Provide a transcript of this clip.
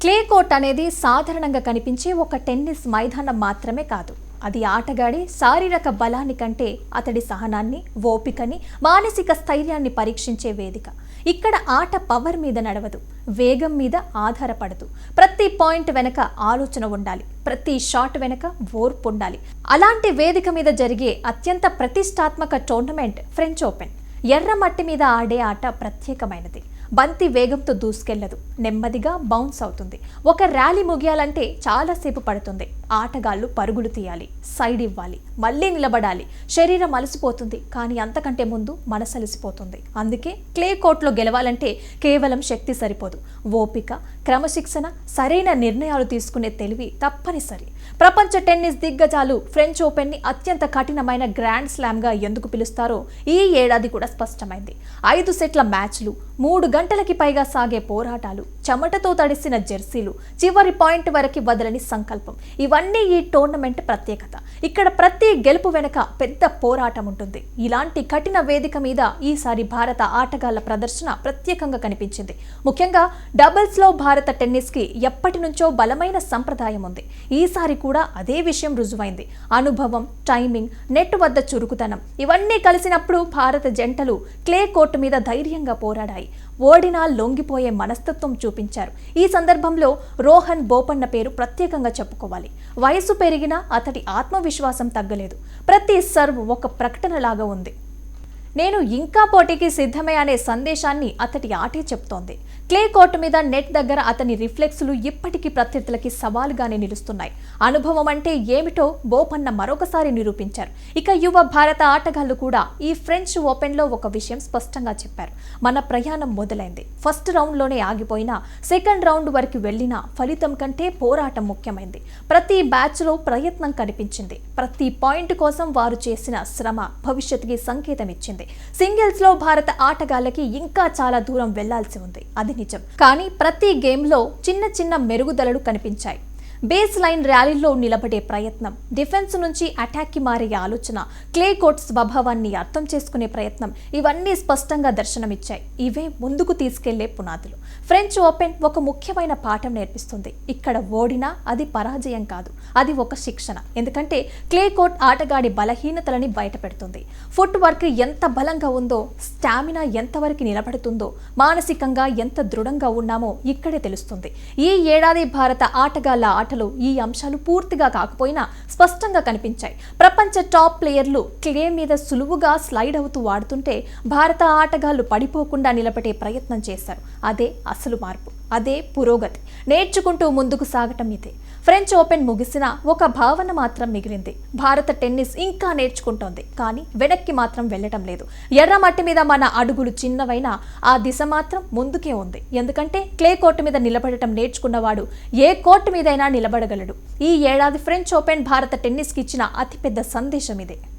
Clay court అనేది సాధారణంగా కనిపించే ఒక టెన్నిస్ మైదానం మాత్రమే కాదు. అది ఆటగాడి శారీరక బలాన్ని కంటే అతడి సహనాన్ని, ఓపికని, మానసిక స్థైర్యాన్ని పరీక్షించే వేదిక. ఇక్కడ ఆట పవర్ మీద నడవదు, వేగం మీద ఆధారపడదు. ప్రతి పాయింట్ వెనక ఆలోచన ఉండాలి, ప్రతి షాట్ వెనక ఓర్పు ఉండాలి. అలాంటి వేదిక మీద జరిగే అత్యంత ప్రతిష్టాత్మక టోర్నమెంట్ ఫ్రెంచ్ ఓపెన్. ఎర్ర మట్టి మీద ఆడే ఆట ప్రత్యేకమైనది. బంతి వేగంతో దూసుకెళ్లదు, నెమ్మదిగా బౌన్స్ అవుతుంది. ఒక ర్యాలీ ముగియాలంటే చాలాసేపు పడుతుంది. ఆటగాళ్లు పరుగులు తీయాలి, సైడ్ ఇవ్వాలి, మళ్ళీ నిలబడాలి. శరీరం అలసిపోతుంది, కానీ అంతకంటే ముందు మనసు అలసిపోతుంది. అందుకే క్లే కోర్టులో గెలవాలంటే కేవలం శక్తి సరిపోదు, ఓపిక, క్రమశిక్షణ, సరైన నిర్ణయాలు తీసుకునే తెలివి తప్పనిసరి. ప్రపంచ టెన్నిస్ దిగ్గజాలు ఫ్రెంచ్ ఓపెన్ ని అత్యంత కఠినమైన గ్రాండ్ స్లామ్ గా ఎందుకు పిలుస్తారో ఈ ఏడాది కూడా స్పష్టమైంది. 5 సెట్ల మ్యాచ్లు, 3 గంటలకి పైగా సాగే పోరాటాలు, చెమటతో తడిసిన జెర్సీలు, చివరి పాయింట్ వరకు వదలని సంకల్పం, ఇవన్నీ ఈ టోర్నమెంట్ ప్రత్యేకత. ఇక్కడ ప్రతి గెలుపు వెనక పెద్ద పోరాటం ఉంటుంది. ఇలాంటి కఠిన వేదిక మీద ఈసారి భారత ఆటగాళ్ల ప్రదర్శన ప్రత్యేకంగా కనిపించింది. ముఖ్యంగా డబుల్స్ లో భారత టెన్నిస్ కి ఎప్పటి నుంచో బలమైన సంప్రదాయం ఉంది. ఈసారి కూడా అదే విషయం రుజువైంది. అనుభవం, టైమింగ్, నెట్ వద్ద చురుకుతనం, ఇవన్నీ కలిసినప్పుడు భారత జంటలు క్లే కోర్టు మీద ధైర్యంగా పోరాడాయి. ఓడినా లొంగిపోయే మనస్తత్వం చూపించారు. ఈ సందర్భంలో రోహన్ బోపన్న పేరు ప్రత్యేకంగా చెప్పుకోవాలి. వయసు పెరిగినా అతడి ఆత్మవిశ్వాసం తగ్గలేదు. ప్రతి సర్వ్ ఒక ప్రకటనలాగా ఉంది. నేను ఇంకా పోటీకి సిద్ధమే అనే సందేశాన్ని అతడి ఆటే చెప్తోంది. క్లే కోర్టు మీద నెట్ దగ్గర అతని రిఫ్లెక్స్లు ఇప్పటికీ ప్రత్యర్థులకి సవాలుగానే నిలుస్తున్నాయి. అనుభవం అంటే ఏమిటో బోపన్న మరొకసారి నిరూపించారు. ఇక యువ భారత ఆటగాళ్లు కూడా ఈ ఫ్రెంచ్ ఓపెన్ లో ఒక విషయం స్పష్టంగా చెప్పారు. మన ప్రయాణం మొదలైంది. ఫస్ట్ రౌండ్ లోనే ఆగిపోయినా సెకండ్ రౌండ్ వరకు వెళ్లినా ఫలితం కంటే పోరాటం ముఖ్యమైంది. ప్రతి బ్యాచ్ లో ప్రయత్నం కనిపించింది. ప్రతి పాయింట్ కోసం వారు చేసిన శ్రమ భవిష్యత్తుకి సంకేతం ఇచ్చింది. సింగిల్స్ లో భారత ఆటగాళ్లకి ఇంకా చాలా దూరం వెళ్లాల్సి ఉంది, అది నిజం. కానీ ప్రతి గేమ్ లో చిన్న చిన్న మెరుగుదలలు కనిపించాయి. బేస్ లైన్ ర్యాలీలో నిలబడే ప్రయత్నం, డిఫెన్స్ నుంచి అటాక్ కి మారే ఆలోచన, క్లే కోర్ట్ స్వభావాన్ని అర్థం చేసుకునే ప్రయత్నం, ఇవన్నీ స్పష్టంగా దర్శనమిచ్చాయి. ఇవే ముందుకు తీసుకెళ్లే పునాదులు. ఫ్రెంచ్ ఓపెన్ ఒక ముఖ్యమైన పాఠం నేర్పిస్తుంది. ఇక్కడ ఓడినా అది పరాజయం కాదు, అది ఒక శిక్షణ. ఎందుకంటే క్లే కోర్ట్ ఆటగాడి బలహీనతలని బయటపెడుతుంది. ఫుట్ వర్క్ ఎంత బలంగా ఉందో, స్టామినా ఎంతవరకు నిలబడుతుందో, మానసికంగా ఎంత దృఢంగా ఉన్నామో ఇక్కడే తెలుస్తుంది. ఈ ఏడాది భారత ఆటగాళ్ల ఆటలో ఈ అంశాలు పూర్తిగా కాకపోయినా స్పష్టంగా కనిపించాయి. ప్రపంచ టాప్ ప్లేయర్లు క్లే మీద సులువుగా స్లైడ్ అవుతూ ఆడుతుంటే భారత ఆటగాళ్లు పడిపోకుండా నిలబడే ప్రయత్నం చేశారు. అదే అసలు మార్పు, అదే పురోగతి. నేర్చుకుంటూ ముందుకు సాగటం ఇదే. ఫ్రెంచ్ ఓపెన్ ముగిసినా ఒక భావన మాత్రం మిగిలింది. భారత టెన్నిస్ ఇంకా నేర్చుకుంటోంది, కానీ వెనక్కి మాత్రం వెళ్లటం లేదు. ఎర్ర మట్టి మీద మన అడుగులు చిన్నవైనా ఆ దిశ మాత్రం ముందుకే ఉంది. ఎందుకంటే క్లే కోర్టు మీద నిలబడటం నేర్చుకున్నవాడు ఏ కోర్టు మీదైనా నిలబడగలడు. ఈ ఏడాది ఫ్రెంచ్ ఓపెన్ భారత టెన్నిస్కి ఇచ్చిన అతిపెద్ద సందేశం ఇదే.